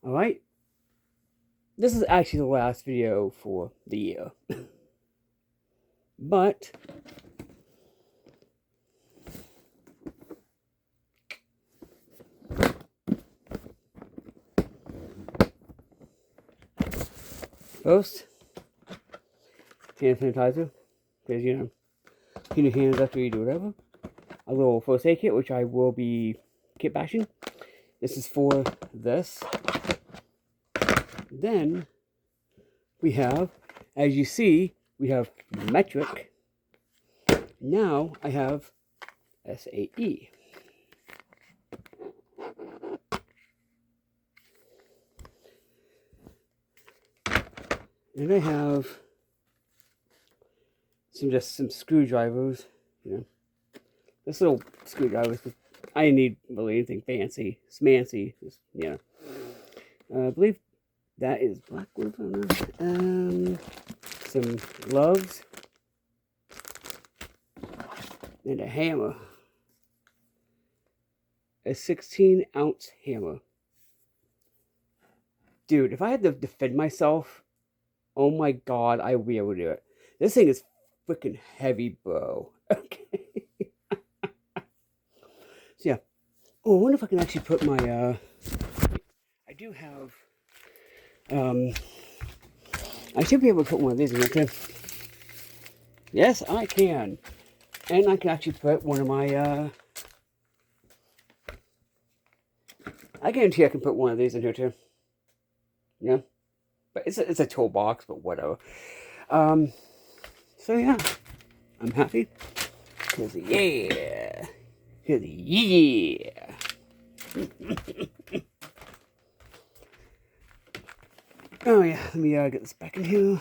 Alright, this is actually the last video for the year. But first, hand sanitizer, because you know, clean your hands after you do whatever. A little first aid kit, which I will be kit bashing. This is for this. Then we have, as you see, we have metric. Now I have SAE. And I have some screwdrivers, you know. This little screwdrivers. I didn't need really anything fancy, smancy, just, you know. I believe that is black wood. Some gloves and a hammer. A 16-ounce hammer. Dude, if I had to defend myself, oh my god, I would be able to do it. This thing is freaking heavy, bro. Okay. So yeah. Oh, I wonder if I can actually put my I do have I should be able to put one of these in there too. Yes, I can. And I can actually put one of my I guarantee I can put one of these in here too. Yeah. But it's a toolbox, but whatever. So yeah. I'm happy. Cause yeah. Cause yeah. Oh yeah, let me get this back in here.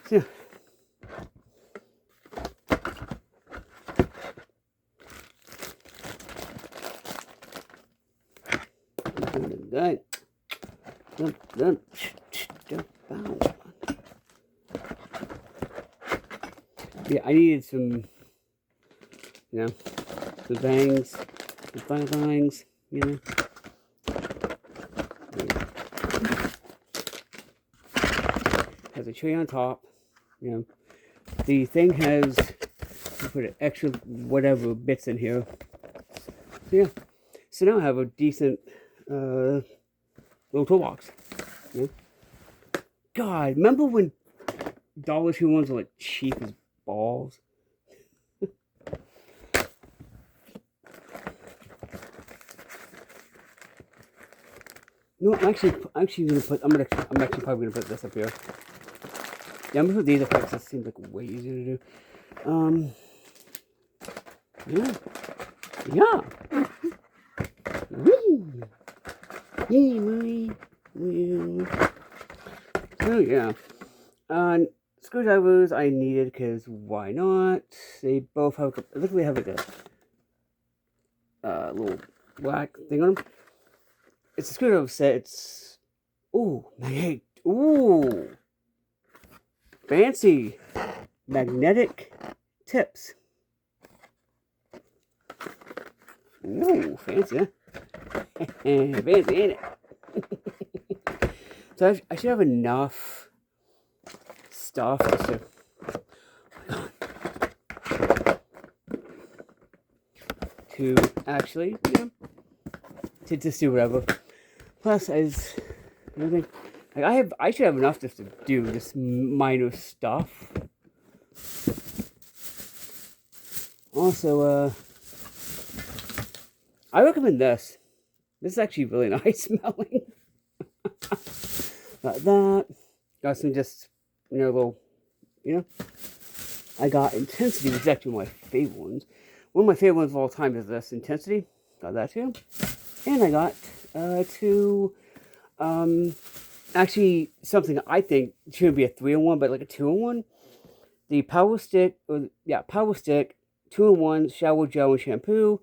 So, yeah, I needed some, you know, the bangs, the bangs, you know. Has a tray on top, you know. The thing has, you put an extra whatever bits in here. So yeah, so now I have a decent little toolbox. You know? God, remember when Dollar Tree ones were like cheap as balls? No, I'm actually gonna put. I'm actually probably gonna put this up here. Yeah, I'm gonna put these effects. This seems like way easier to do. Yeah, yeah. Woo. Yeah, so yeah, screwdrivers I needed because why not? They both have. Literally have like a little black thing on them. It's a screwdriver set. It's magnetic. Ooh, fancy magnetic tips. Ooh, fancy, huh? Fancy, ain't it? So I should have enough stuff to actually, you know, to just do whatever. Plus, as anything, like I should have enough just to do this minor stuff. Also, I recommend this. This is actually really nice smelling. Like that. Got some just, you know, little, you know. I got Intensity, which is actually one of my favorite ones. One of my favorite ones of all time is this Intensity. Got that too. And I got actually something I think shouldn't be a 3-in-1, but like a 2-in-1. The Power Stick, Power Stick, 2-in-1 shower gel and shampoo,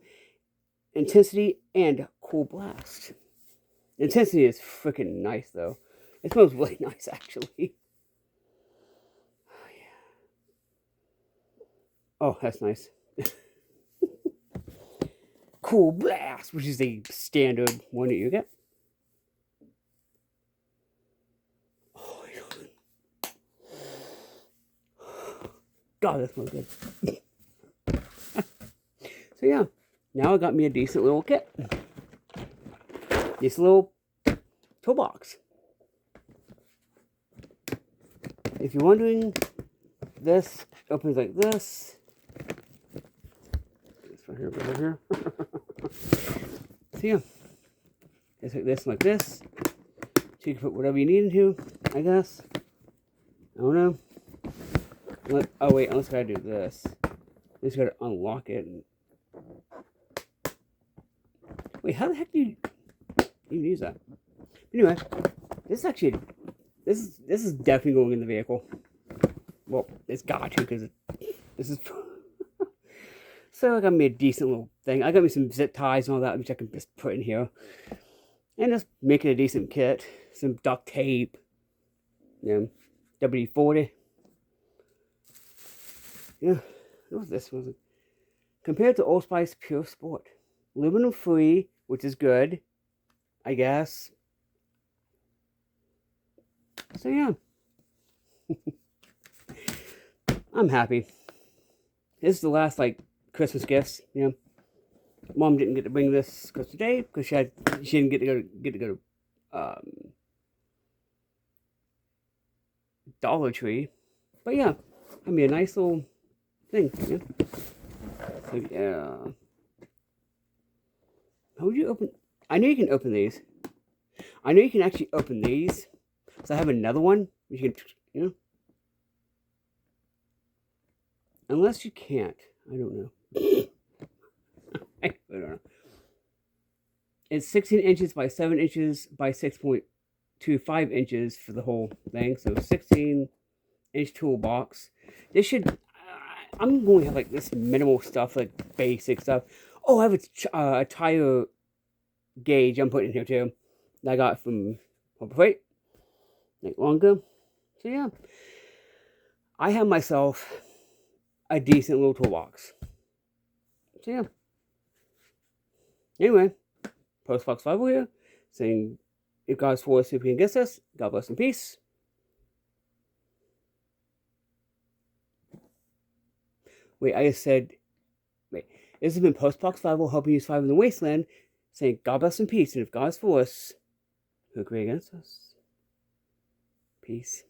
Intensity, and Cool Blast. Intensity is freaking nice though. It smells really nice actually. Oh yeah. Oh, that's nice. Cool Blast, which is the standard one that you get. Oh my God, that smells good. So yeah, now I got me a decent little kit. This little toolbox. If you're wondering, this opens like this. It's right here. So yeah, it's like this and like this. So you can put whatever you need in here, I guess. I don't know. Oh wait, unless I gotta do this. I just gotta unlock it. Wait, how the heck do you use that? Anyway, this is actually, this is definitely going in the vehicle. Well, it's got to, because this is. So I got me a decent little thing. I got me some zip ties and all that, which I can just put in here. And just make it a decent kit. Some duct tape. You know, WD-40. Yeah, what was this? Was it? Compared to Old Spice Pure Sport. Aluminum free, which is good, I guess. So yeah. I'm happy. This is the last, like, Christmas gifts, you know. Mom didn't get to bring this Christmas Day because she didn't get to go to Dollar Tree. But yeah, I mean, a nice little thing, yeah. So yeah. How would you open? I know you can open these. I know you can actually open these. So I have another one. You can, you know. Unless you can't. I don't know. I don't know. It's 16 inches by 7 inches by 6.25 inches for the whole thing. So 16-inch toolbox. This should. I'm going to have like this minimal stuff, like basic stuff. Oh, I have a tire gauge I'm putting in here too. That I got from Home Freight. Like longer. So yeah. I have myself a decent little toolbox. So yeah. Anyway, Postbox 5 here, saying, if God's for us, who can against us, God bless and peace. Wait, I just said, wait, this has been Postbox 5 helping you survive in the wasteland, saying, God bless and peace, and if God's for us, who can against us? Peace.